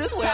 this way.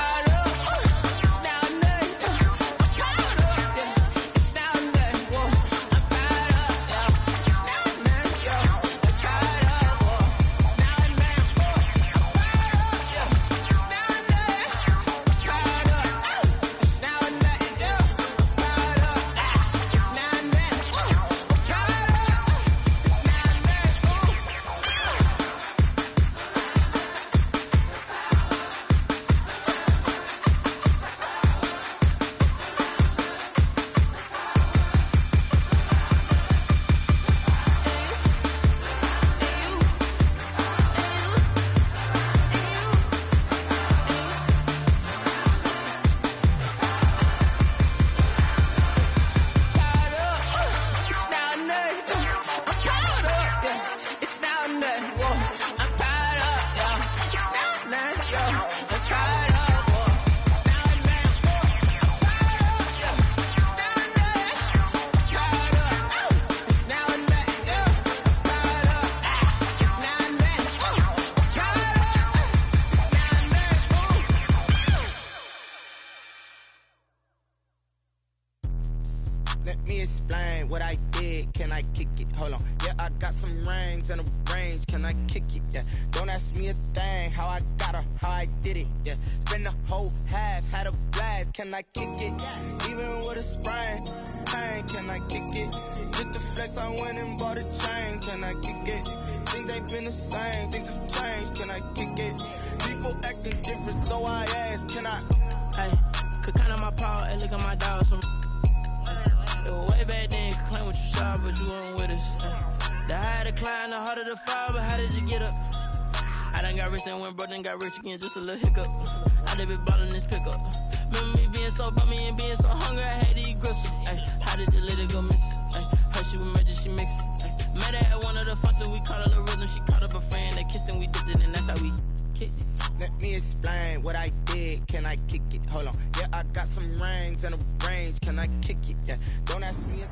Let me explain what I did. Can I kick it? Hold on. Yeah, I got some rings and a range. Can I kick it? Yeah. Don't ask me a thing. How I got her, how I did it. Yeah. Spend the whole half, had a blast. Can I kick it? Even with a sprain, pain. Can I kick it? Just the flex, I went and bought a chain. Can I kick it? Things ain't been the same. Things have changed. Can I kick it? People acting different, so I ask. Can I? Hey, could count on my power and look at my dogs. Way back then, could claim what you saw, but you weren't with us. The higher the climb, the harder the fall, but how did you get up? I done got rich and went broke, then got rich again, just a little hiccup. I done been ballin' this pickup. Remember me being so bummy and being so hungry, I had to eat gristle. How did the lady go miss? Her she was magic, she mixed. Met her at one of the functions, we caught a little rhythm. She caught up a friend, they kissed and we dipped it, and that's how we kicked it. Let me explain what I did. Can I kick it? Hold on. Yeah, I got some rings and a range. Can I kick it? Yeah. Don't ask me.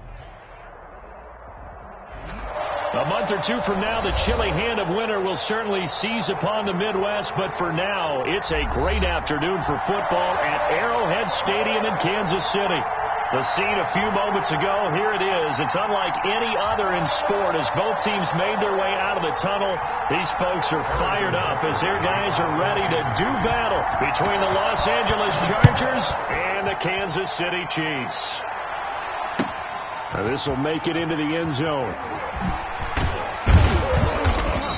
A month or two from now, the chilly hand of winter will certainly seize upon the Midwest. But for now, it's a great afternoon for football at Arrowhead Stadium in Kansas City. The scene a few moments ago, here it is. It's unlike any other in sport as both teams made their way out of the tunnel. These folks are fired up as their guys are ready to do battle between the Los Angeles Chargers and the Kansas City Chiefs. Now this will make it into the end zone.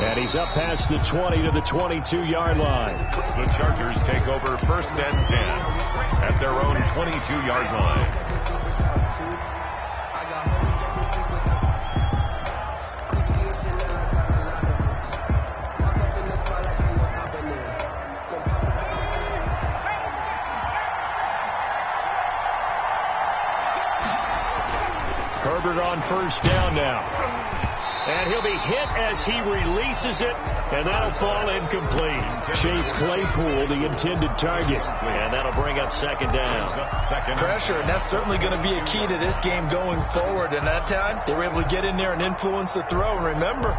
And he's up past the 20 to the 22-yard line. The Chargers take over 1st and 10 at their own 22-yard line. Herbert on 1st down now. And he'll be hit as he releases it, and that'll fall incomplete. Chase Claypool, the intended target. And that'll bring up 2nd down. Pressure, and that's certainly going to be a key to this game going forward. And that time, they were able to get in there and influence the throw. And remember,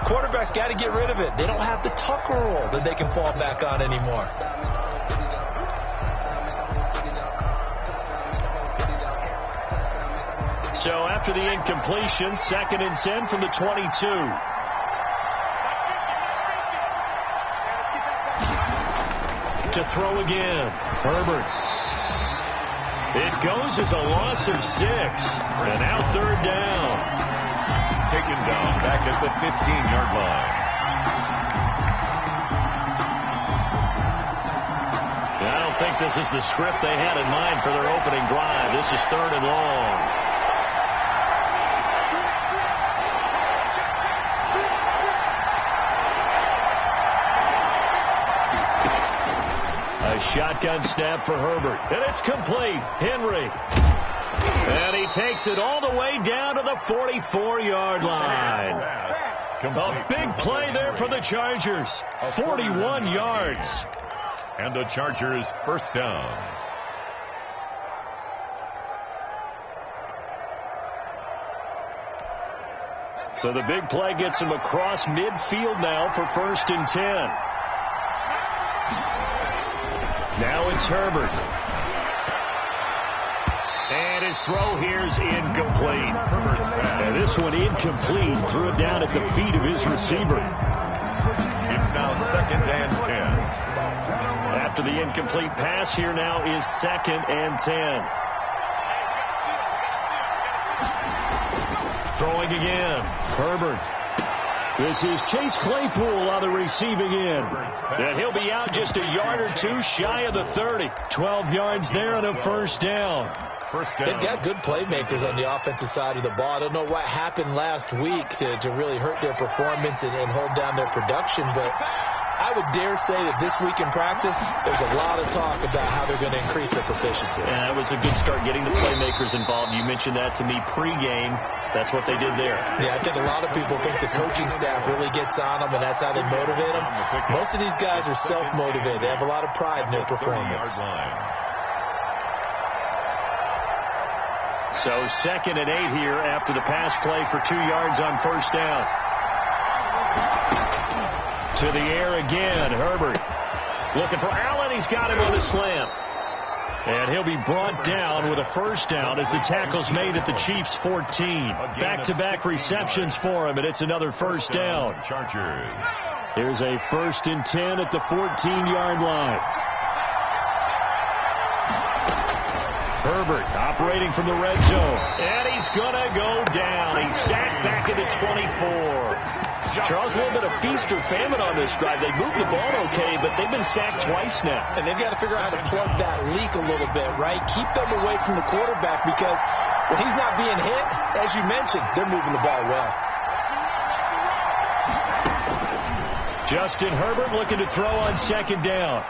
quarterbacks got to get rid of it. They don't have the Tucker rule that they can fall back on anymore. So after the incompletion, 2nd and 10 from the 22. To throw again. Herbert. It goes as a loss of 6. And now 3rd down. Taken down back at the 15-yard line. I don't think this is the script they had in mind for their opening drive. This is 3rd and long. Shotgun snap for Herbert. And it's complete. Henry. And he takes it all the way down to the 44-yard line. A big play there for the Chargers. 41 yards. And the Chargers 1st down. So the big play gets him across midfield now for 1st and 10. it's Herbert. And his throw here's incomplete. And this one incomplete. Threw it down at the feet of his receiver. It's now 2nd and 10. After the incomplete pass, here now is 2nd and 10. Throwing again. Herbert. This is Chase Claypool on the receiving end. And he'll be out just a yard or two shy of the 30. 12 yards there on a first down. They've got good playmakers on the offensive side of the ball. I don't know what happened last week to really hurt their performance and hold down their production, but I would dare say that this week in practice, there's a lot of talk about how they're going to increase their proficiency. Yeah, that was a good start getting the playmakers involved. You mentioned that to me pregame. That's what they did there. Yeah, I think a lot of people think the coaching staff really gets on them, and that's how they motivate them. Most of these guys are self-motivated. They have a lot of pride in their performance. So 2nd and 8 here after the pass play for 2 yards on first down. To the air again, Herbert. Looking for Allen. He's got him on the slant. And he'll be brought down with a first down as the tackle's made at the Chiefs' 14. Back-to-back receptions for him, and it's another first down. Here's a 1st and 10 at the 14-yard line. Herbert operating from the red zone. And he's going to go down. He's sacked back at the 24. Charles, a little bit of feast or famine on this drive. They moved the ball okay, but they've been sacked twice now. And they've got to figure out how to plug that leak a little bit, right? Keep them away from the quarterback because when he's not being hit, as you mentioned, they're moving the ball well. Justin Herbert looking to throw on 2nd down.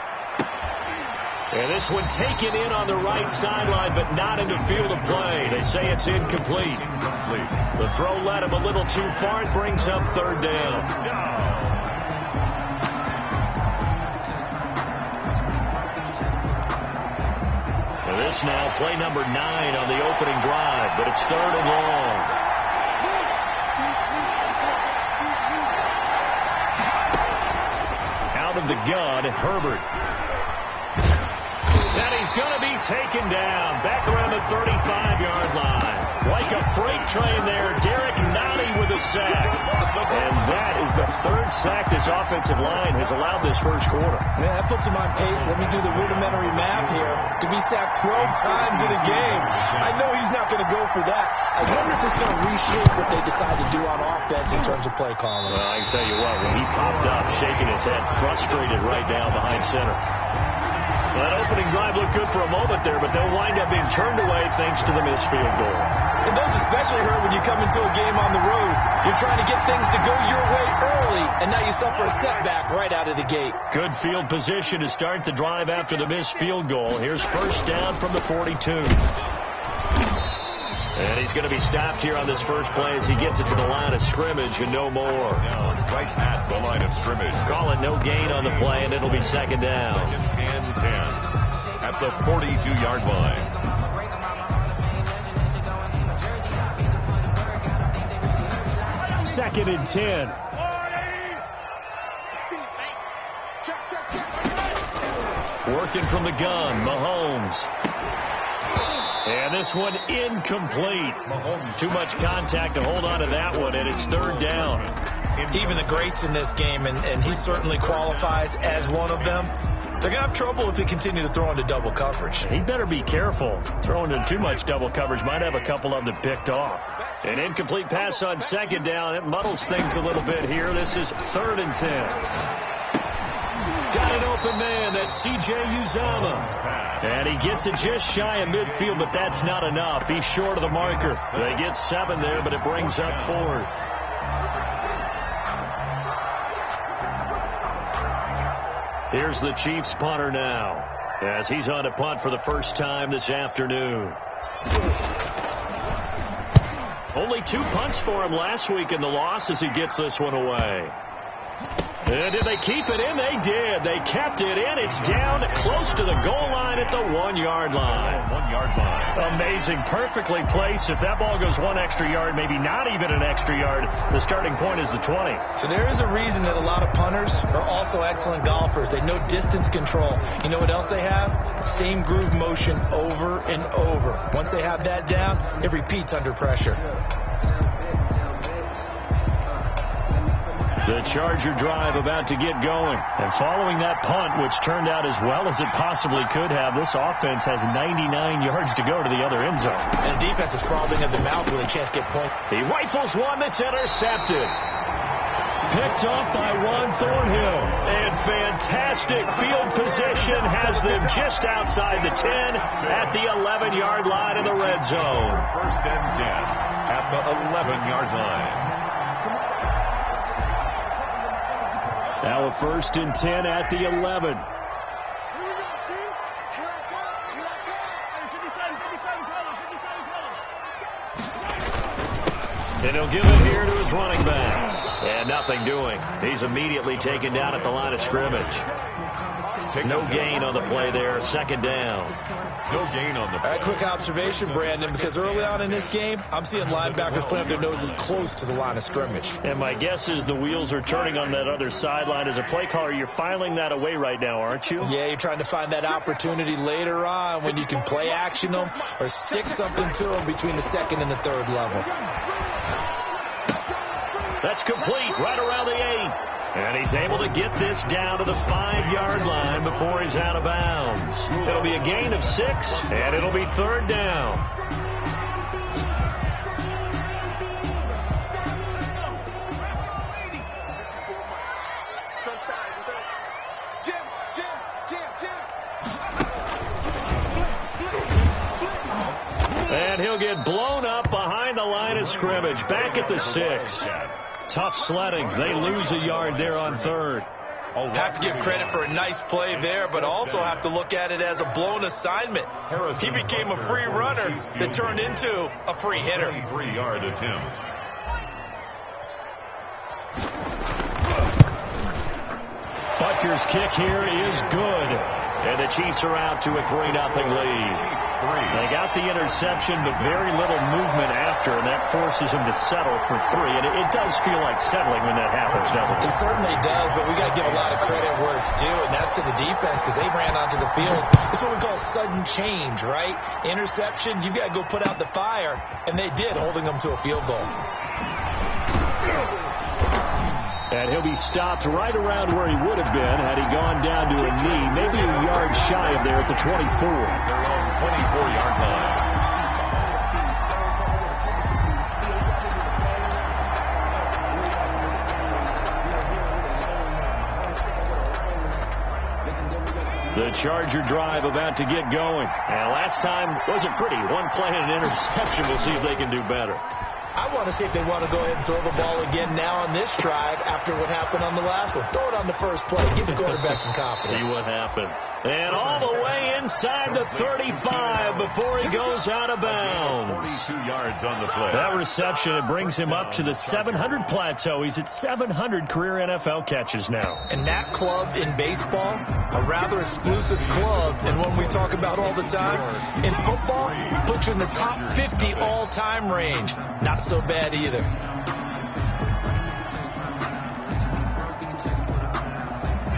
And this one taken in on the right sideline, but not in the field of play. They say it's incomplete. The throw led him a little too far. It brings up 3rd down. And this now play number 9 on the opening drive, but it's 3rd and long. Out of the gun, Herbert. And he's going to be taken down back around the 35-yard line. Like a freight train there, Derek Nottie with a sack. And that is the 3rd sack this offensive line has allowed this first quarter. Yeah, that puts him on pace. Let me do the rudimentary math here. To be sacked 12 times in a game. I know he's not going to go for that. I wonder if it's going to reshape what they decide to do on offense in terms of play calling. Well, I can tell you what, when he popped up, shaking his head, frustrated right now behind center. Well, that opening drive looked good for a moment there, but they'll wind up being turned away thanks to the missed field goal. It does especially hurt when you come into a game on the road. You're trying to get things to go your way early, and now you suffer a setback right out of the gate. Good field position to start the drive after the missed field goal. Here's first down from the 42. And he's going to be stopped here on this first play as he gets it to the line of scrimmage and no more. Down right at the line of scrimmage. Call it no gain on the play, and it'll be 2nd down. 2nd and 10 at the 42-yard line. Second and 10. Working from the gun, Mahomes. And this one incomplete. Too much contact to hold on to that one, and it's 3rd down. Even the greats in this game, and he certainly qualifies as one of them, they're going to have trouble if they continue to throw into double coverage. He better be careful. Throwing in too much double coverage might have a couple of them picked off. An incomplete pass on 2nd down. It muddles things a little bit here. This is 3rd and 10. Got an open man. That's C.J. Uzomah. And he gets it just shy of midfield, but that's not enough. He's short of the marker. They get 7 there, but it brings up 4th. Here's the Chiefs punter now as he's on to punt for the first time this afternoon. Only 2 punts for him last week in the loss as he gets this one away. And did they keep it in? They did. They kept it in. It's down close to the goal line at the 1-yard line. 1-yard line. Amazing. Perfectly placed. If that ball goes 1 extra yard, maybe not even an extra yard, the starting point is the 20. So there is a reason that a lot of punters are also excellent golfers. They know distance control. You know what else they have? same groove motion over and over. Once they have that down, it repeats under pressure. The Charger drive about to get going. And following that punt, which turned out as well as it possibly could have, this offense has 99 yards to go to the other end zone. And the defense is frothing at the mouth with a chance to get points. He rifles one that's intercepted. Picked off by Juan Thornhill. And fantastic field position has them just outside the 10 at the 11-yard line of the red zone. First and 10 at the 11-yard line. Now a first and 10 at the 11. And he'll give it here to his running back. And nothing doing. He's immediately taken down at the line of scrimmage. No gain on the play there. Second down. No gain on the play. Quick observation, Brandon, because early on in this game, I'm seeing linebackers playing up their noses close to the line of scrimmage. And my guess is the wheels are turning on that other sideline. As a play caller, you're filing that away right now, aren't you? Yeah, you're trying to find that opportunity later on when you can play action them or stick something to them between the second and the third level. That's complete right around the 8. And he's able to get this down to the 5-yard line before he's out of bounds. It'll be a gain of 6, and it'll be third down. And he'll get blown up behind the line of scrimmage. Back at the 6. Tough sledding. They lose a yard there on third. Have to give credit for a nice play there, but also have to look at it as a blown assignment. He became a free runner that turned into a free hitter. 3-yard attempt. Butker's kick here is good. And the Chiefs are out to a 3-0 lead. They got the interception, but very little movement after, and that forces them to settle for 3. And it does feel like settling when that happens, doesn't it? It certainly does, but we got to give a lot of credit where it's due, and that's to the defense because they ran onto the field. It's what we call sudden change, right? Interception, you've got to go put out the fire, and they did, holding them to a field goal. And he'll be stopped right around where he would have been had he gone down to a knee, maybe a yard shy of there at the 24. Their own 24-yard line. The Charger drive about to get going. And last time wasn't pretty. One play and an interception. We'll see if they can do better. I want to see if they want to go ahead and throw the ball again now on this drive after what happened on the last one. Throw it on the first play. Give the quarterback some confidence. See what happens. And all the way inside the 35 before he goes out of bounds. 42 yards on the play. That reception, it brings him up to the 700 plateau. He's at 700 career NFL catches now. And that club in baseball, a rather exclusive club, and one we talk about all the time. In football, puts you in the top 50 all-time range. Not so bad either.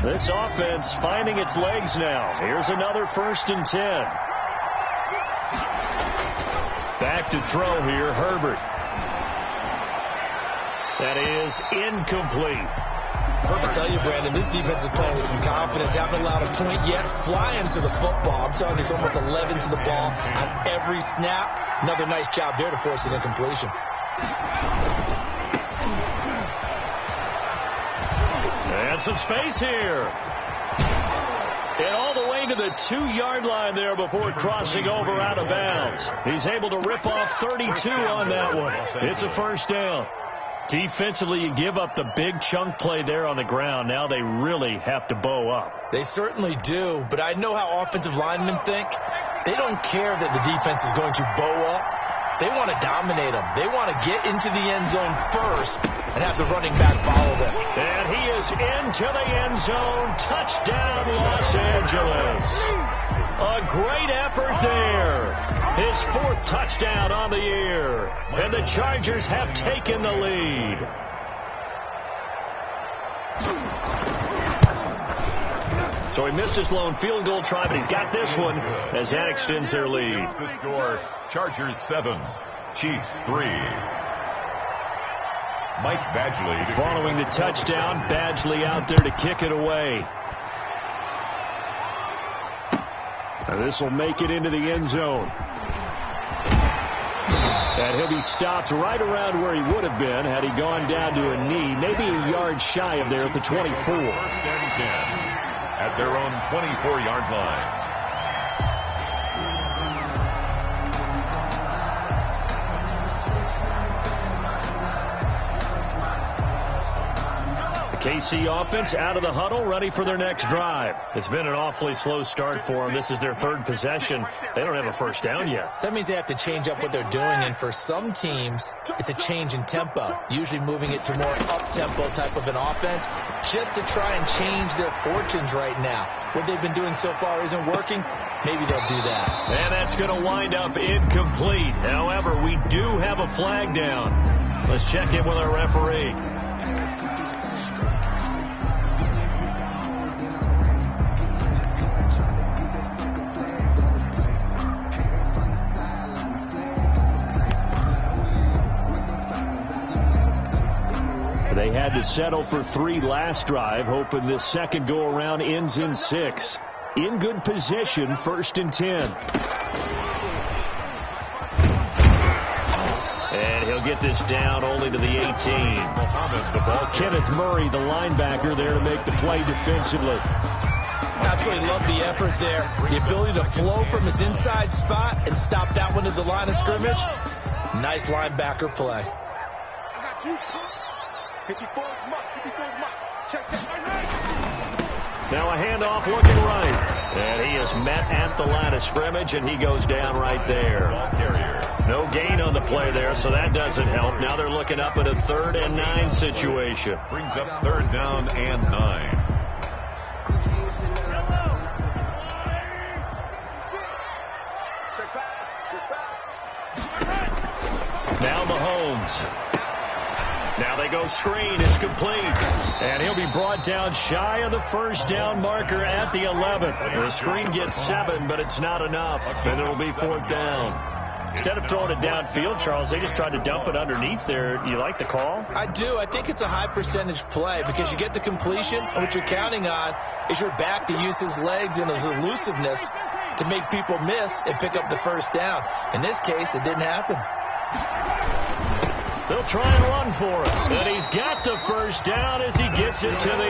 This offense finding its legs now. Here's another first and 10. Back to throw here, Herbert. That is incomplete. I tell you, Brandon, this defense is playing with some confidence. Haven't allowed a point yet. Flying to the football. I'm telling you, it's almost 11 to the ball on every snap. Another nice job there to force an incompletion. And some space here. And all the way to the 2-yard line there before crossing over out of bounds. He's able to rip off 32 on that one. It's a first down. Defensively, you give up the big chunk play there on the ground. Now they really have to bow up. They certainly do, but I know how offensive linemen think. They don't care that the defense is going to bow up. They want to dominate them. They want to get into the end zone first and have the running back follow them. And he is into the end zone. Touchdown, Los Angeles. A great effort there. His 4th touchdown on the year. And the Chargers have taken the lead. So he missed his lone field goal try, but he's got this one as that extends their lead. The score, Chargers 7, Chiefs 3. Mike Badgley. Following the touchdown, Badgley out there to kick it away. And this will make it into the end zone. And he'll be stopped right around where he would have been had he gone down to a knee, maybe a yard shy of there at the 24. First and 10 at their own 24-yard line. KC offense out of the huddle, ready for their next drive. It's been an awfully slow start for them. This is their third possession. They don't have a first down yet. So that means they have to change up what they're doing, and for some teams, it's a change in tempo, usually moving it to more up-tempo type of an offense, just to try and change their fortunes right now. What they've been doing so far isn't working. Maybe they'll do that. And that's going to wind up incomplete. However, we do have a flag down. Let's check in with our referee. They had to settle for 3 last drive, hoping this second go-around ends in 6. In good position, 1st and 10. And he'll get this down only to the 18. Kenneth Murray, the linebacker, there to make the play defensively. Absolutely love the effort there. The ability to flow from his inside spot and stop that one at the line of scrimmage. Nice linebacker play. I got you. 54's mark. 54's mark. Check. Now a handoff looking right. And he is met at the line of scrimmage, and he goes down right there. No gain on the play there, so that doesn't help. Now they're looking up at a 3rd and 9 situation. Brings up 3rd down and 9. Now Mahomes. Now they go screen. It's complete. And he'll be brought down shy of the first down marker at the 11. The screen gets 7, but it's not enough. And it'll be 4th down. Instead of throwing it downfield, Charles, they just tried to dump it underneath there. You like the call? I do. I think it's a high percentage play because you get the completion, and what you're counting on is your back to use his legs and his elusiveness to make people miss and pick up the first down. In this case, it didn't happen. They'll try and run for it. And he's got the first down as he gets it to the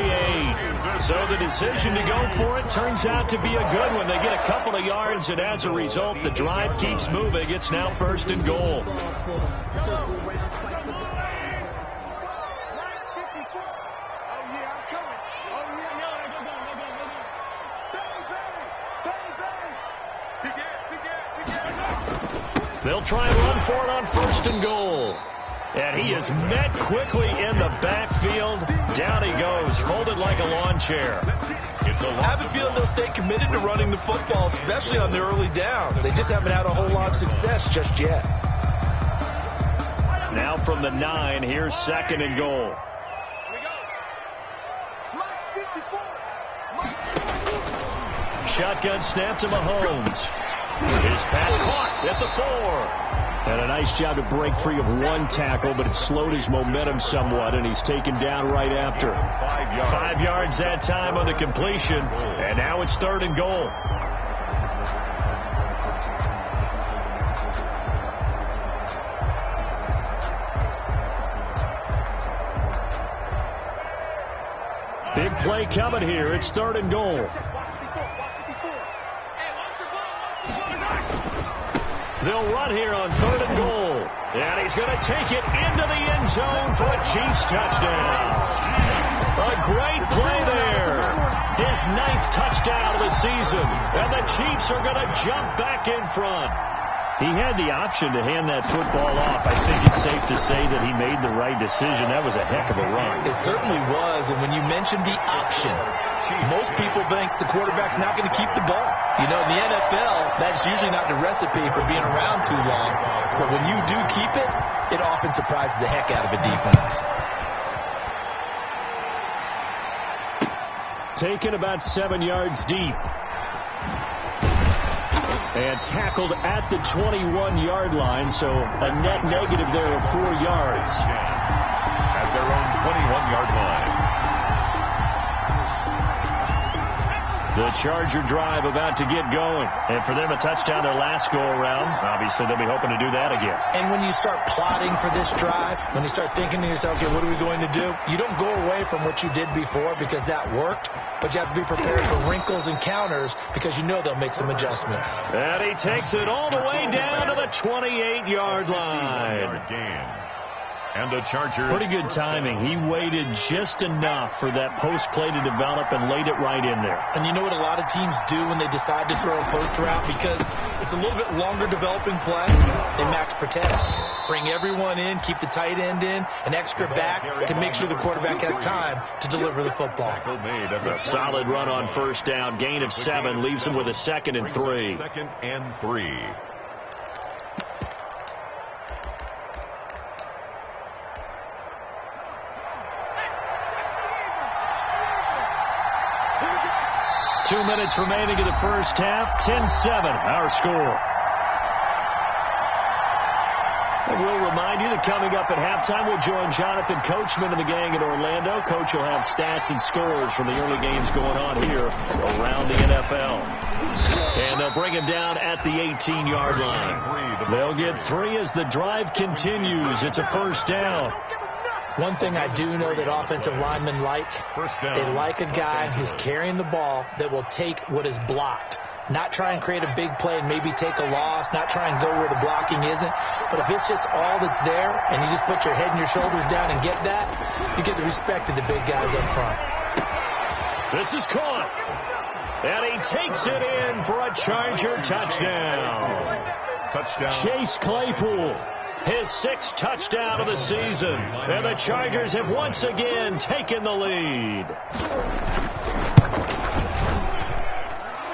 8. So the decision to go for it turns out to be a good one. They get a couple of yards, and as a result, the drive keeps moving. It's now 1st and goal. They'll try and run for it on 1st and goal. And he is met quickly in the backfield. Down he goes, folded like a lawn chair. I have a feeling they'll stay committed to running the football, especially on the early downs. They just haven't had a whole lot of success just yet. Now from the 9, here's 2nd and goal. Shotgun snap to Mahomes. His pass caught at the 4. And a nice job to break free of one tackle, but it slowed his momentum somewhat, and he's taken down right after. 5 yards that time on the completion, and now it's 3rd and goal. Big play coming here. It's 3rd and goal. They'll run here on 3rd and goal. And he's going to take it into the end zone for a Chiefs touchdown. A great play there. His 9th touchdown of the season. And the Chiefs are going to jump back in front. He had the option to hand that football off. I think it's safe to say that he made the right decision. That was a heck of a run. It certainly was. And when you mentioned the option, most people think the quarterback's not going to keep the ball. You know, in the NFL, that's usually not the recipe for being around too long. So when you do keep it, it often surprises the heck out of a defense. taken about 7 yards deep. And tackled at the 21-yard line, so a net negative there of 4 yards. At their own 21-yard line. The Charger drive about to get going. And for them, a touchdown their last go-around. Obviously, they'll be hoping to do that again. And when you start plotting for this drive, when you start thinking to yourself, okay, what are we going to do? You don't go away from what you did before because that worked, but you have to be prepared for wrinkles and counters because you know they'll make some adjustments. And he takes it all the way down to the 28-yard line. And the Chargers. Pretty good timing. He waited just enough for that post play to develop and laid it right in there. And you know what a lot of teams do when they decide to throw a post route? Because it's a little bit longer developing play. They max protect. Bring everyone in, keep the tight end in, an extra back to make sure the quarterback has time to deliver the football. A solid run on first down. Gain of 7 leaves him with a 2nd and 3. 2nd and 3. Two minutes remaining in the first half. 10-7, our score. And we'll remind you that coming up at halftime, we'll join Jonathan Coachman and the gang in Orlando. Coach will have stats and scores from the early games going on here around the NFL. And they'll bring him down at the 18-yard line. They'll get 3 as the drive continues. It's a first down. One thing I do know that offensive linemen like, they like a guy who's carrying the ball that will take what is blocked. Not try and create a big play and maybe take a loss, not try and go where the blocking isn't. But if it's just all that's there and you just put your head and your shoulders down and get that, you get the respect of the big guys up front. This is caught. And he takes it in for a Charger touchdown. Chase Claypool. His 6th touchdown of the season. And the Chargers have once again taken the lead.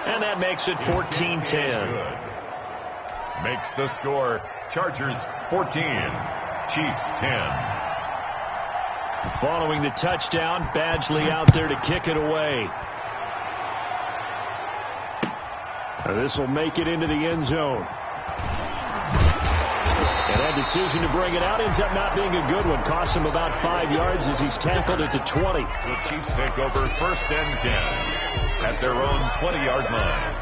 And that makes it 14-10. Makes the score Chargers 14, Chiefs 10. Following the touchdown, Badgley out there to kick it away. This will make it into the end zone. And that decision to bring it out ends up not being a good one. Costs him about 5 yards as he's tackled at the 20. The Chiefs take over 1st and 10 at their own 20-yard line.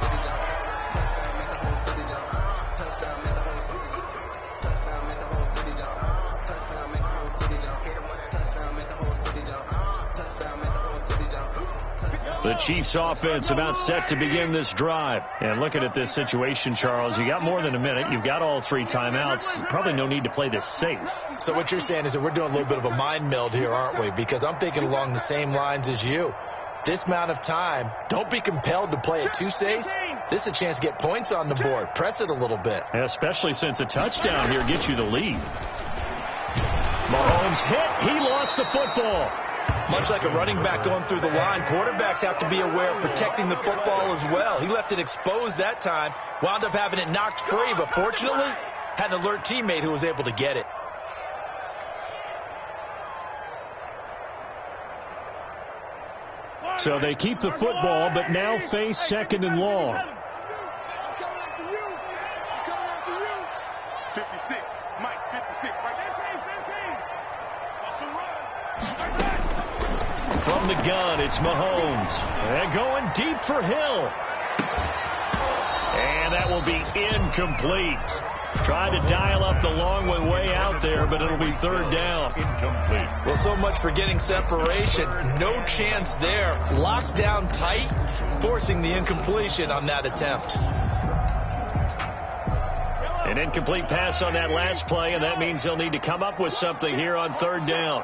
The Chiefs offense about set to begin this drive. And looking at this situation, Charles, you got more than a minute. You've got all 3 timeouts. Probably no need to play this safe. So what you're saying is that we're doing a little bit of a mind meld here, aren't we? Because I'm thinking along the same lines as you. This amount of time, don't be compelled to play it too safe. This is a chance to get points on the board. Press it a little bit. Especially since a touchdown here gets you the lead. Mahomes hit. He lost the football. Much like a running back going through the line, quarterbacks have to be aware of protecting the football as well. He left it exposed that time, wound up having it knocked free, but fortunately had an alert teammate who was able to get it. So they keep the football, but now face 2nd and long. I'm coming after you. I'm coming after you. 56. Mike, 56. Mike, 15. Watch him run. From the gun, it's Mahomes. And going deep for Hill. And that will be incomplete. Trying to dial up the long one way out there, but it'll be 3rd down. Incomplete. Well, so much for getting separation. No chance there. Locked down tight, forcing the incompletion on that attempt. An incomplete pass on that last play, and that means they'll need to come up with something here on 3rd down.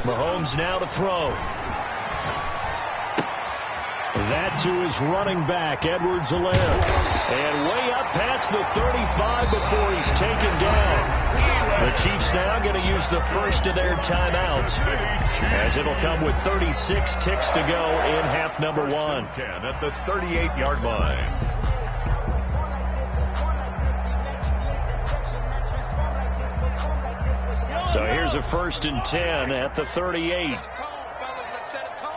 Mahomes now to throw. That to his running back, Edwards-Helaire. And way up past the 35 before he's taken down. The Chiefs now going to use the first of their timeouts, as it'll come with 36 ticks to go in half number 1. 10 at the 38-yard line. So here's a 1st and 10 at the 38. Set a tone, fellas. Let's set a tone.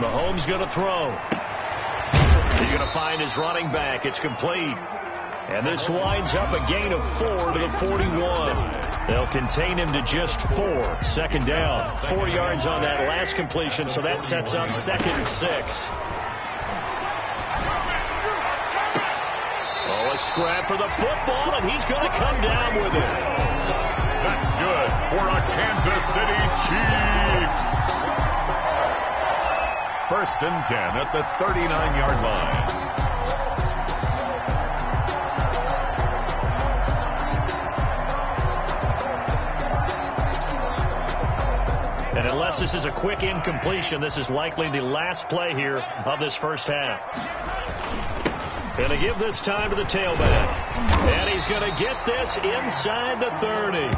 Mahomes going to throw. He's going to find his running back. It's complete. And this winds up a gain of 4 to the 41. They'll contain him to just 4. Second down. 4 yards on that last completion, so that sets up 2nd and 6. Oh, a scrap for the football, and he's going to come down with it. That's good for a Kansas City Chiefs. 1st and 10 at the 39-yard line. And unless this is a quick incompletion, this is likely the last play here of this first half. Going to give this time to the tailback. And he's going to get this inside the 30.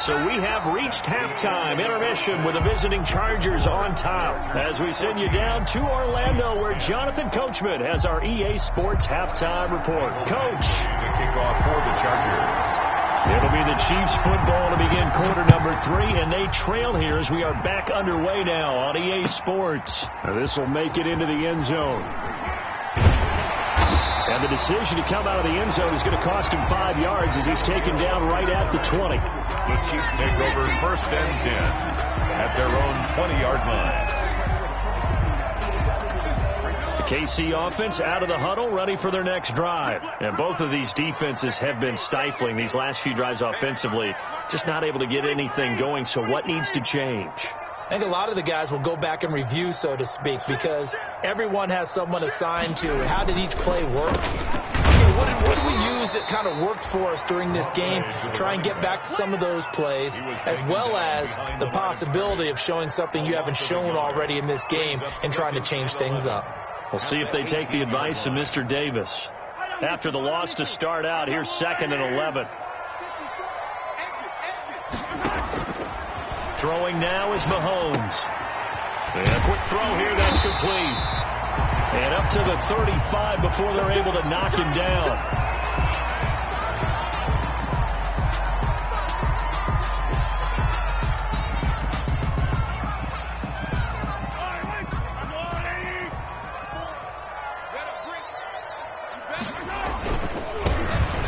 So we have reached halftime intermission with the visiting Chargers on top as we send you down to Orlando where Jonathan Coachman has our EA Sports halftime report. Coach. The kickoff for the Chargers. It'll be the Chiefs football to begin quarter number 3, and they trail here as we are back underway now on EA Sports. This will make it into the end zone. And the decision to come out of the end zone is going to cost him 5 yards as he's taken down right at the 20. The Chiefs take over 1st and 10 at their own 20-yard line. The KC offense out of the huddle, ready for their next drive. And both of these defenses have been stifling these last few drives offensively. Just not able to get anything going, so what needs to change? I think a lot of the guys will go back and review, so to speak, because everyone has someone assigned to how did each play work. What did we use that kind of worked for us during this game? Try and get back to some of those plays, as well as the possibility of showing something you haven't shown already in this game and trying to change things up. We'll see if they take the advice of Mr. Davis. After the loss to start out, here's 2nd and 11. Throwing now is Mahomes. And a quick throw here, that's complete. And up to the 35 before they're able to knock him down.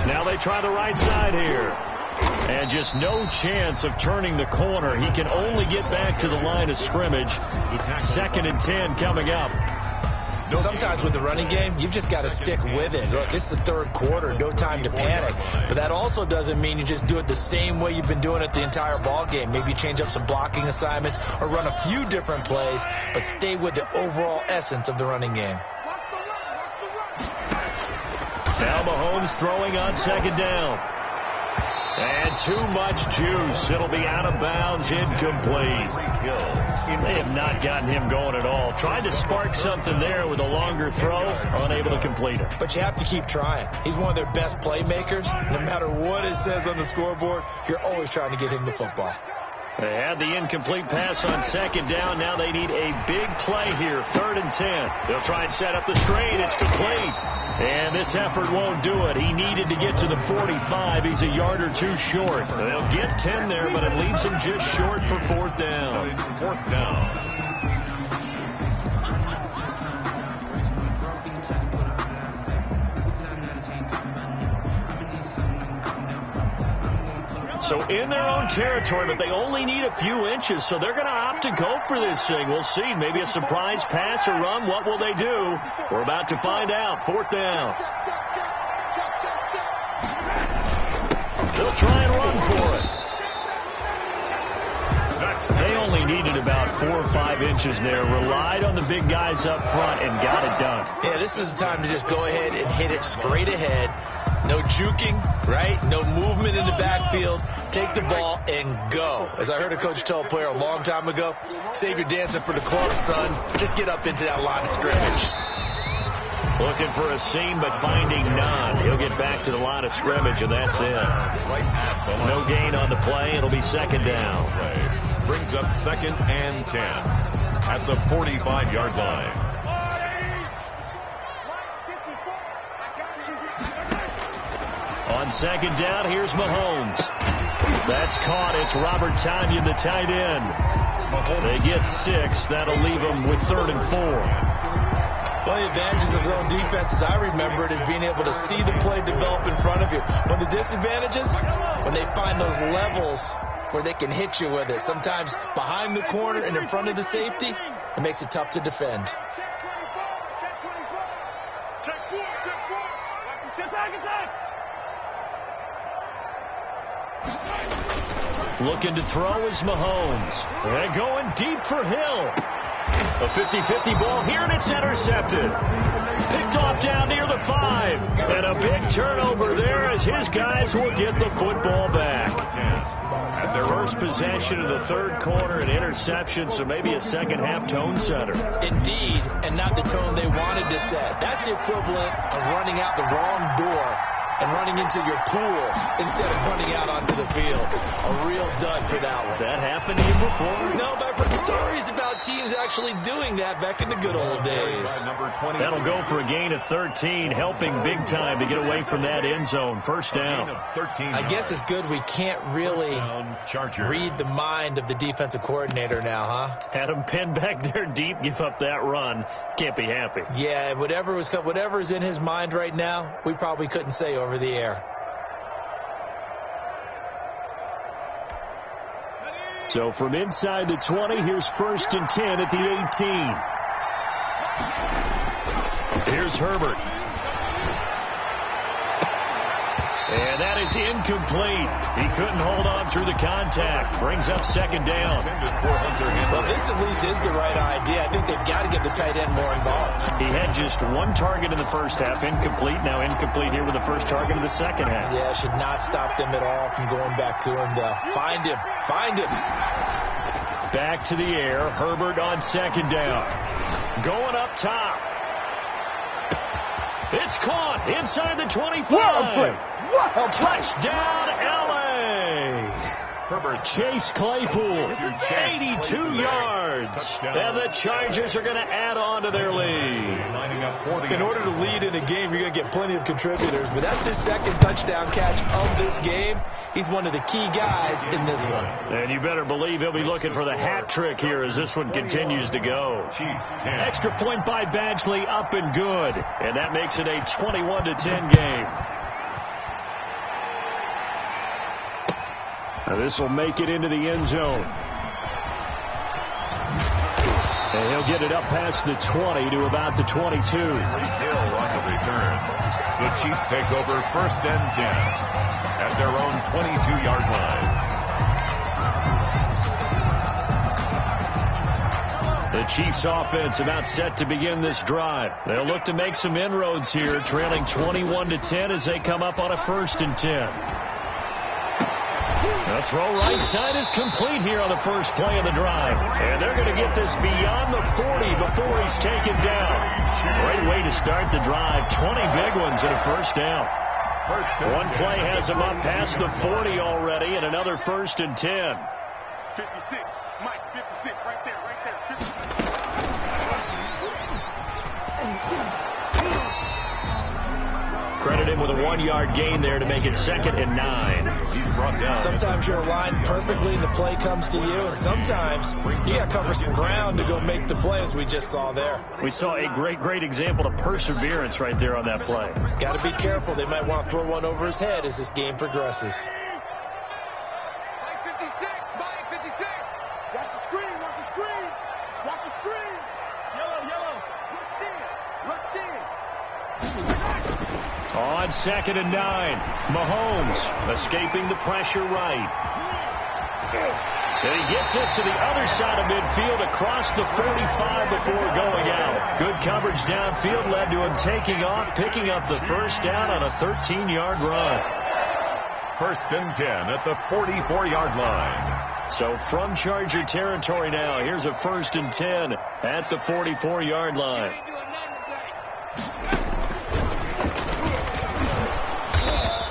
Now they try the right side here. And just no chance of turning the corner. He can only get back to the line of scrimmage. 2nd and 10 coming up. Sometimes with the running game, you've just got to stick with it. Look, it's the 3rd quarter, no time to panic. But that also doesn't mean you just do it the same way you've been doing it the entire ball game. Maybe change up some blocking assignments or run a few different plays, but stay with the overall essence of the running game. Now Mahomes throwing on 2nd down. And too much juice. It'll be out of bounds, incomplete. They have not gotten him going at all. Tried to spark something there with a longer throw, unable to complete it. But you have to keep trying. He's one of their best playmakers. No matter what it says on the scoreboard, you're always trying to get him the football. They had the incomplete pass on 2nd down. Now they need a big play here, 3rd and 10. They'll try and set up the screen. It's complete. And this effort won't do it. He needed to get to the 45. He's a yard or 2 short. They'll get 10 there, but it leaves him just short for 4th down. It's 4th down. So in their own territory, but they only need a few inches, so they're going to opt to go for this thing. We'll see. Maybe a surprise pass or run. What will they do? We're about to find out. 4th down. They'll try and run for it. They only needed about 4 or 5 inches there. Relied on the big guys up front and got it done. Yeah, this is the time to just go ahead and hit it straight ahead. No juking, right? No movement in the backfield. Take the ball and go. As I heard a coach tell a player a long time ago, save your dancing for the club, son. Just get up into that line of scrimmage. Looking for a seam, but finding none. He'll get back to the line of scrimmage, and that's it. No gain on the play. It'll be 2nd down. Brings up 2nd and 10 at the 45-yard line. On 2nd down, here's Mahomes. That's caught. It's Robert Tonyan, the tight end. They get 6. That'll leave them with 3rd and 4. Well, the advantages of zone defense, as I remember it, is being able to see the play develop in front of you. But the disadvantages, when they find those levels where they can hit you with it, sometimes behind the corner and in front of the safety, it makes it tough to defend. Looking to throw is Mahomes. They're going deep for Hill. A 50-50 ball here, and it's intercepted. Picked off down near the 5. And a big turnover there as his guys will get the football back. At their first possession of the 3rd quarter, an interception, so maybe a second-half tone setter. Indeed, and not the tone they wanted to set. That's the equivalent of running out the wrong door and running into your pool instead of running out onto the field. A real dud for that one. Has that happened to you before? No, but I've heard stories about teams actually doing that back in the good old days. That'll go for a gain of 13, helping big time to get away from that end zone. First down. I guess it's good we can't really read the mind of the defensive coordinator now, huh? Had him pinned back there deep, give up that run. Can't be happy. Yeah, whatever's in his mind right now, we probably couldn't say over the air. So from inside the 20, here's 1st and 10 at the 18. Here's Herbert. And that is incomplete. He couldn't hold on through the contact. Brings up 2nd down. Well, this at least is the right idea. I think they've got to get the tight end more involved. He had just 1 target in the first half. Incomplete. Now incomplete here with the first target of the second half. Yeah, should not stop them at all from going back to him, though. Find him. Find him. Back to the air. Herbert on 2nd down. Going up top. It's caught inside the 25. Touchdown, L.A. Herbert. Chase Claypool, 82 yards. And the Chargers are going to add on to their lead. In order to lead in a game, you're going to get plenty of contributors. But that's his 2nd touchdown catch of this game. He's one of the key guys in this one. And you better believe he'll be looking for the hat trick here as this one continues to go. Extra point by Badgley, up and good. And that makes it a 21-10 game. Now this will make it into the end zone. And he'll get it up past the 20 to about the 22. Hill on the return. The Chiefs take over 1st and 10 at their own 22-yard line. The Chiefs offense about set to begin this drive. They'll look to make some inroads here, trailing 21-10 as they come up on a 1st and 10. The throw right side is complete here on the first play of the drive. And they're going to get this beyond the 40 before he's taken down. Great way to start the drive. 20 big ones and a first down. One play has him up past the 40 already and another 1st and 10. 56. Mike, 56. Right there. 56. Credit him with a 1-yard gain there to make it 2nd and 9. He's brought down. Sometimes you're aligned perfectly and the play comes to you, and sometimes you got to cover some ground to go make the play, as we just saw there. We saw a great example of perseverance right there on that play. Got to be careful. They might want to throw one over his head as this game progresses. Mike 56. Mike 56. Watch the screen. Watch the screen. Watch the screen. Yellow. Let's see it. On 2nd and 9, Mahomes escaping the pressure right. And he gets this to the other side of midfield across the 45 before going out. Good coverage downfield led to him taking off, picking up the first down on a 13-yard run. 1st and 10 at the 44-yard line. So from Charger territory now, here's a 1st and 10 at the 44-yard line.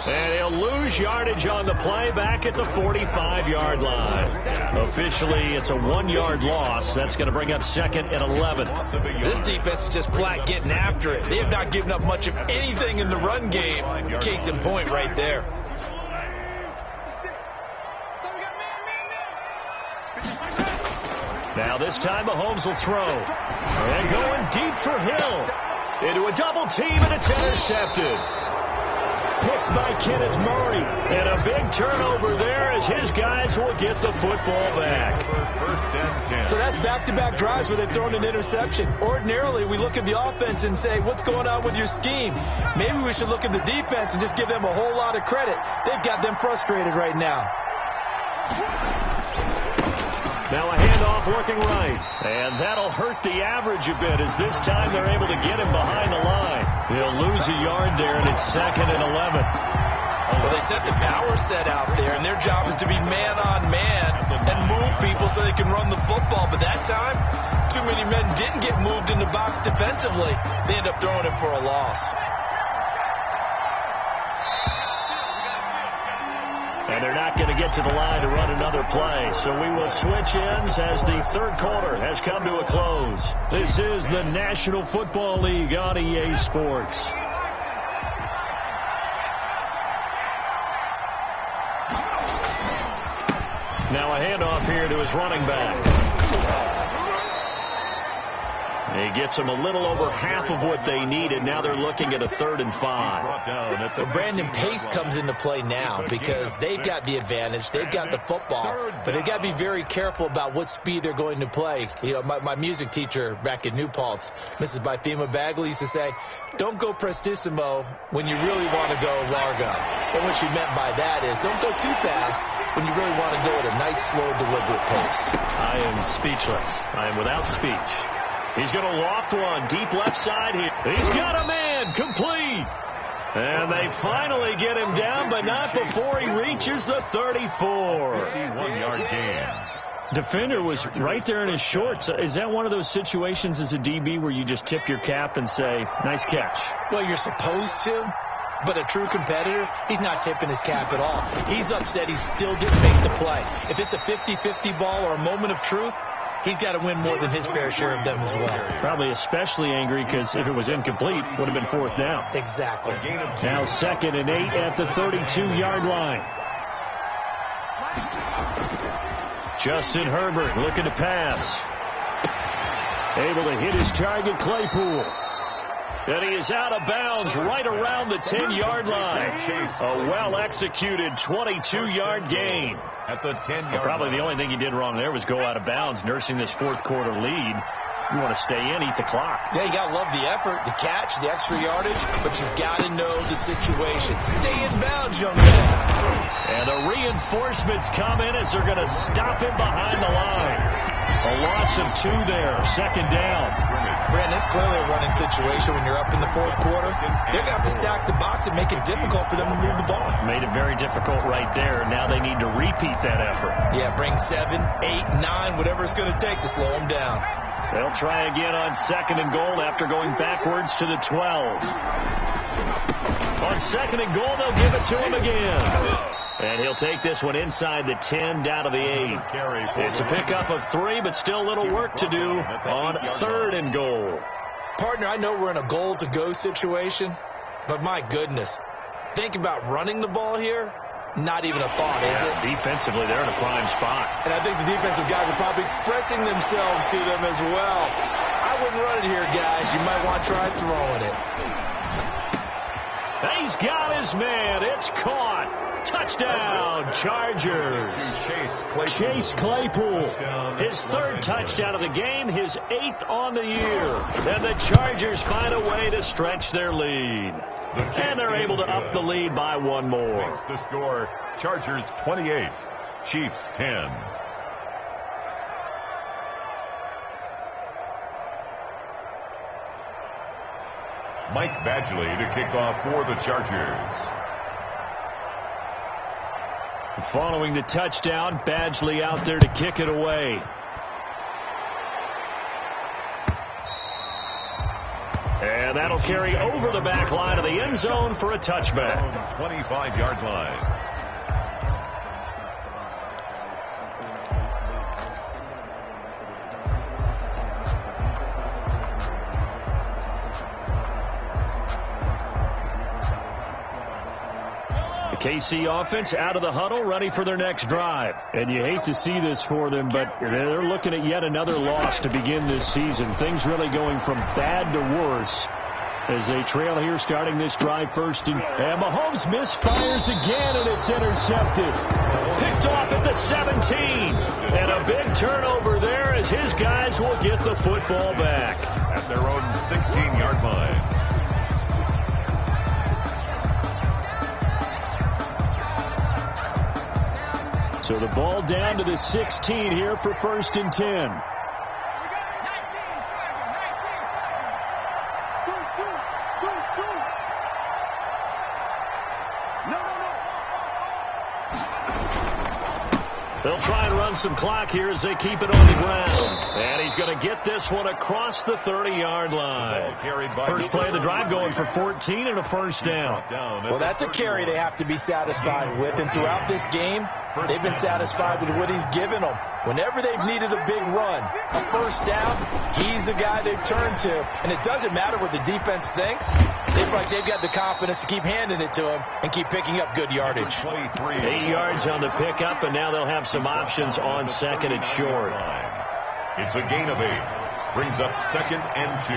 And he'll lose yardage on the play back at the 45-yard line. Officially, it's a 1-yard loss. That's going to bring up 2nd and 11. This defense is just flat getting after it. They have not given up much of anything in the run game. Case in point right there. Now this time Mahomes will throw. And going deep for Hill. Into a double team, and it's intercepted. Picked by Kenneth Murray. And a big turnover there as his guys will get the football back. First and 10. So that's back-to-back drives where they've thrown an interception. Ordinarily, we look at the offense and say, what's going on with your scheme? Maybe we should look at the defense and just give them a whole lot of credit. They've got them frustrated right now. Now a handoff working right. And that'll hurt the average a bit as this time they're able to get him behind the line. He'll lose a yard there, and it's 2nd and 11. Well, they set the power set out there, and their job is to be man-on-man and move people so they can run the football. But that time, too many men didn't get moved in the box defensively. They end up throwing him for a loss. And they're not going to get to the line to run another play. So we will switch ends as the third quarter has come to a close. This is the National Football League on EA Sports. Now a handoff here to his running back. He gets them a little over half of what they needed. Now they're looking at a 3rd and 5. Well, Brandon, pace comes into play now because they've got the advantage. They've got the football, but they've got to be very careful about what speed they're going to play. You know, my music teacher back in New Paltz, Mrs. Bythema Bagley, used to say, don't go prestissimo when you really want to go largo. And what she meant by that is don't go too fast when you really want to go at a nice, slow, deliberate pace. I am speechless. I am without speech. He's going to loft one deep left side here. He's got a man complete. And they finally get him down, but not before he reaches the 34. 51-yard gain. Defender was right there in his shorts. Is that one of those situations as a DB where you just tip your cap and say, nice catch? Well, you're supposed to. But a true competitor, he's not tipping his cap at all. He's upset he still didn't make the play. If it's a 50-50 ball or a moment of truth, he's got to win more than his fair share of them as well. Probably especially angry because if it was incomplete, it would have been 4th down. Exactly. Now 2nd and 8 at the 32-yard line. Justin Herbert looking to pass. Able to hit his target, Claypool. And he is out of bounds right around the 10-yard line. A well-executed 22-yard gain. At the 10-yard Probably line. the only thing he did wrong there was go out of bounds, nursing this 4th quarter lead. You want to stay in, eat the clock. Yeah, you got to love the effort, the catch, the extra yardage, but you've got to know the situation. Stay in bounds, young man. And the reinforcements come in as they're going to stop him behind the line. A loss of 2 there, 2nd down. Brandon, it's clearly a running situation when you're up in the 4th quarter. They're going to have to stack the box and make it difficult for them to move the ball. Made it very difficult right there. Now they need to repeat that effort. Yeah, bring 7, 8, 9, whatever it's going to take to slow them down. They'll try again on 2nd and goal after going backwards to the 12. On 2nd and goal, they'll give it to him again. And he'll take this one inside the 10 down to the 8. It's a pickup of 3, but still a little work to do on 3rd and goal. Partner, I know we're in a goal-to-go situation, but my goodness, think about running the ball here. Not even a thought, is it? Defensively, they're in a prime spot. And I think the defensive guys are probably expressing themselves to them as well. I wouldn't run it here, guys. You might want to try throwing it. He's got his man. It's caught. Touchdown, Chargers. Chase Claypool. His 3rd touchdown of the game, his 8th on the year. And the Chargers find a way to stretch their lead. And they're able to up the lead by 1 more. Makes the score Chargers 28, Chiefs 10. Mike Badgley to kick off for the Chargers. Following the touchdown, Badgley out there to kick it away. And that'll carry over the back line of the end zone for a touchback. 25-yard line. KC offense out of the huddle, ready for their next drive. And you hate to see this for them, but they're looking at yet another loss to begin this season. Things really going from bad to worse as they trail here starting this drive first. And Mahomes misfires again, and it's intercepted. Picked off at the 17. And a big turnover there as his guys will get the football back at their own 16-yard line. So the ball down to the 16 here for 1st and 10. They'll try and run some clock here as they keep it on the ground. And he's going to get this one across the 30-yard line. First play of the drive going for 14 and a first down. Well, that's a carry they have to be satisfied with. And throughout this game, they've been satisfied with what he's given them. Whenever they've needed a big run, a first down, he's the guy they've turned to. And it doesn't matter what the defense thinks. They feel like they've got the confidence to keep handing it to him and keep picking up good yardage. 8 yards on the pickup, and now they'll have some options on second and short. It's a gain of 8. Brings up 2nd and 2.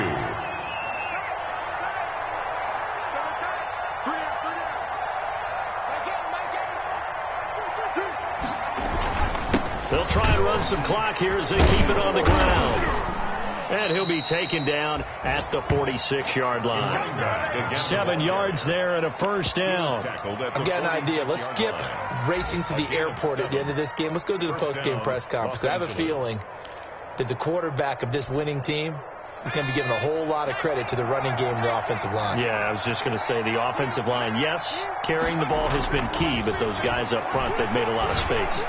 They'll try and run some clock here as they keep it on the ground. And he'll be taken down at the 46-yard line. 7 yards there and a first down. I've got an idea. Let's skip racing to the airport at the end of this game. Let's go to the post-game press conference. I have a feeling that the quarterback of this winning team is going to be given a whole lot of credit to the running game and the offensive line. Yeah, I was just going to say the offensive line, yes, carrying the ball has been key, but those guys up front, they've made a lot of space.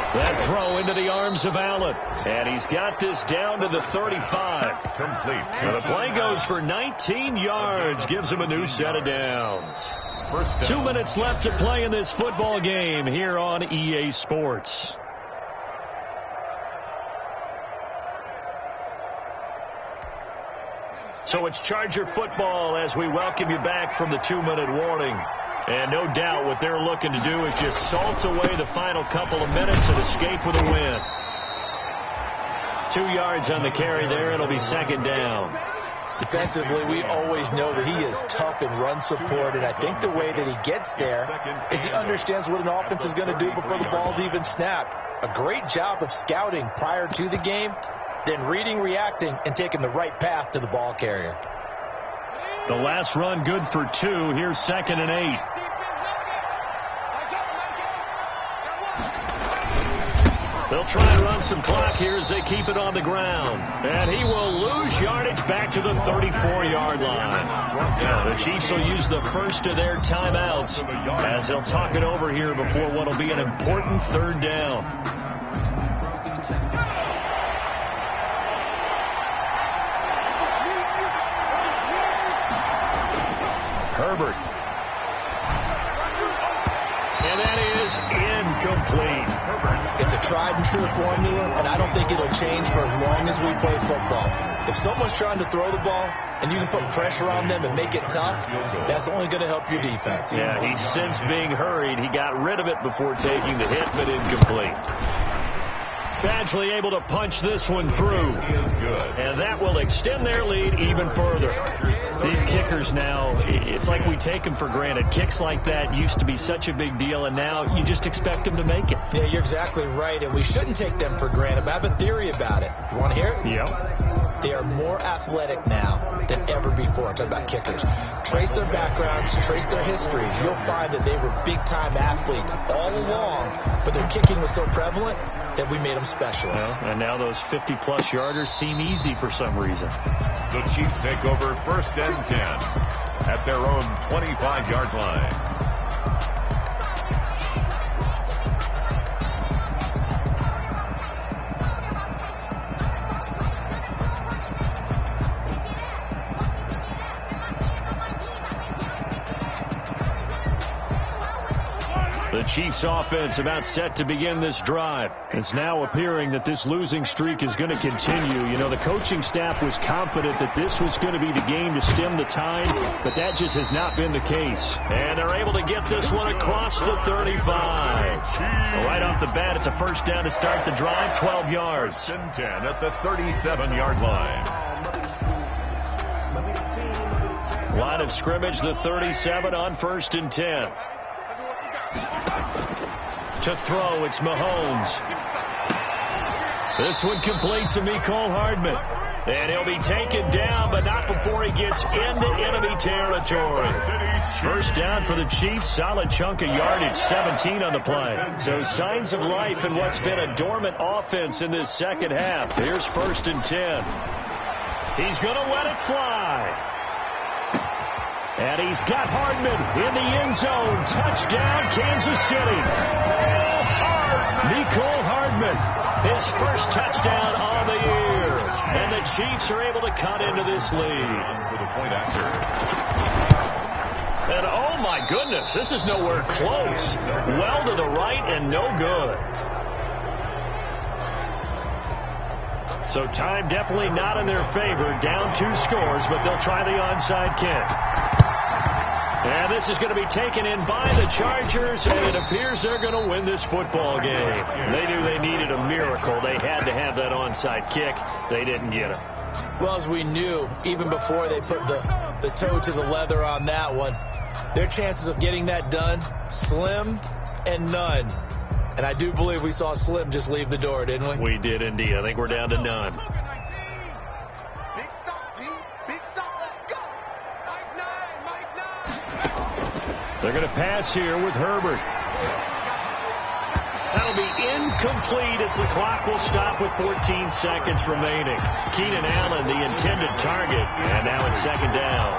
That throw into the arms of Allen. And he's got this down to the 35. Complete. And the play goes for 19 yards. Gives him a new set of downs. 2 minutes left to play in this football game here on EA Sports. So it's Charger football as we welcome you back from the 2-minute warning. And no doubt what they're looking to do is just salt away the final couple of minutes and escape with a win. 2 yards on the carry there. It'll be second down. Defensively, we always know that he is tough and run support, and I think the way that he gets there is he understands what an offense is going to do before the ball's even snapped. A great job of scouting prior to the game, then reading, reacting, and taking the right path to the ball carrier. The last run good for 2. Here's 2nd and 8. They'll try and run some clock here as they keep it on the ground. And he will lose yardage back to the 34-yard line. The Chiefs will use the first of their timeouts as they'll talk it over here before what will be an important third down. Herbert. And that is incomplete. It's a tried and true formula, and I don't think it'll change for as long as we play football. If someone's trying to throw the ball and you can put pressure on them and make it tough, that's only going to help your defense. Yeah, he's since being hurried. He got rid of it before taking the hit, but incomplete. Badgley able to punch this one through. And that will extend their lead even further. These kickers now, it's like we take them for granted. Kicks like that used to be such a big deal, and now you just expect them to make it. Yeah, you're exactly right, and we shouldn't take them for granted. But I have a theory about it. You want to hear it? Yep. They are more athletic now than ever before. I'm talking about kickers. Trace their backgrounds, trace their histories. You'll find that they were big-time athletes all along, but their kicking was so prevalent that we made them specialists. Well, and now those 50-plus yarders seem easy for some reason. The Chiefs take over 1st and 10 at their own 25-yard line. The Chiefs offense about set to begin this drive. It's now appearing that this losing streak is going to continue. You know, the coaching staff was confident that this was going to be the game to stem the tide, but that just has not been the case. And they're able to get this one across the 35. Right off the bat, it's a first down to start the drive, 12 yards. First and 10 at the 37-yard line. Line of scrimmage, the 37 on first and 10. To throw, it's Mahomes. This one complete to Mecole Hardman. And he'll be taken down, but not before he gets into enemy territory. First down for the Chiefs. Solid chunk of yardage, 17 on the play. So signs of life in what's been a dormant offense in this second half. Here's first and 10. He's going to let it fly. And he's got Hardman in the end zone. Touchdown, Kansas City. Mecole Hardman, his first touchdown on the year. And the Chiefs are able to cut into this lead. For the point after. And oh my goodness, this is nowhere close. Well to the right and no good. So time definitely not in their favor. Down 2 scores, but they'll try the onside kick. And this is going to be taken in by the Chargers, and it appears they're going to win this football game. They knew they needed a miracle. They had to have that onside kick. They didn't get it. Well, as we knew, even before they put the toe to the leather on that one, their chances of getting that done, slim and none. And I do believe we saw Slim just leave the door, didn't we? We did indeed. I think we're down to none. They're going to pass here with Herbert. That'll be incomplete as the clock will stop with 14 seconds remaining. Keenan Allen, the intended target, and now it's second down.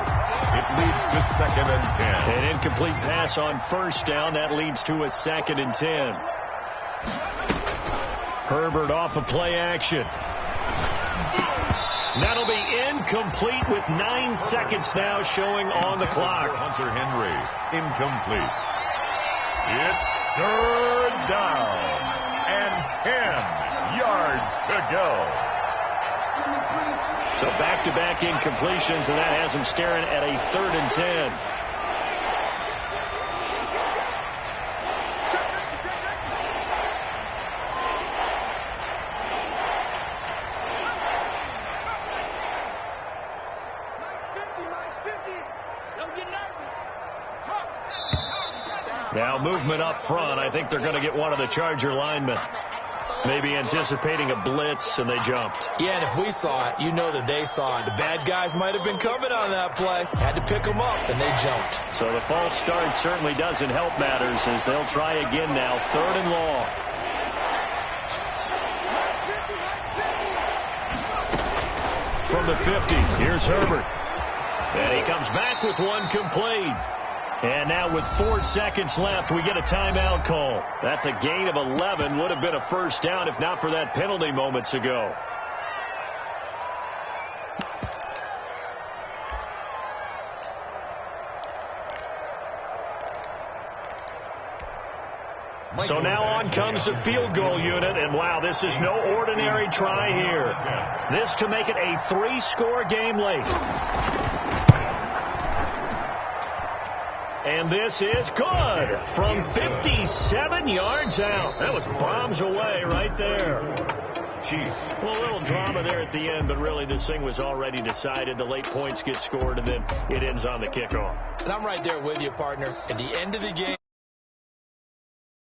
It leads to second and 10. An incomplete pass on first down. That leads to a second and 10. Herbert off of play action. That'll be incomplete with 9 seconds now showing on the clock. Hunter Henry, incomplete. It's third down and 10 yards to go. So back-to-back incompletions, and that has him staring at a third and 10. Now movement up front. I think they're going to get one of the Charger linemen. Maybe anticipating a blitz, and they jumped. Yeah, and if we saw it, you know that they saw it. The bad guys might have been coming on that play. Had to pick them up, and they jumped. So the false start certainly doesn't help matters as they'll try again now. Third and long. From the 50, here's Herbert. And he comes back with one complete. And now with 4 seconds left, we get a timeout call. That's a gain of 11. Would have been a first down if not for that penalty moments ago. So now on comes the field goal unit, and wow, this is no ordinary try here. This to make it a 3-score game late. And this is good from 57 yards out. That was bombs away right there. Jeez. Well, a little drama there at the end, but really this thing was already decided. The late points get scored, and then it ends on the kickoff. And I'm right there with you, partner. At the end of the game,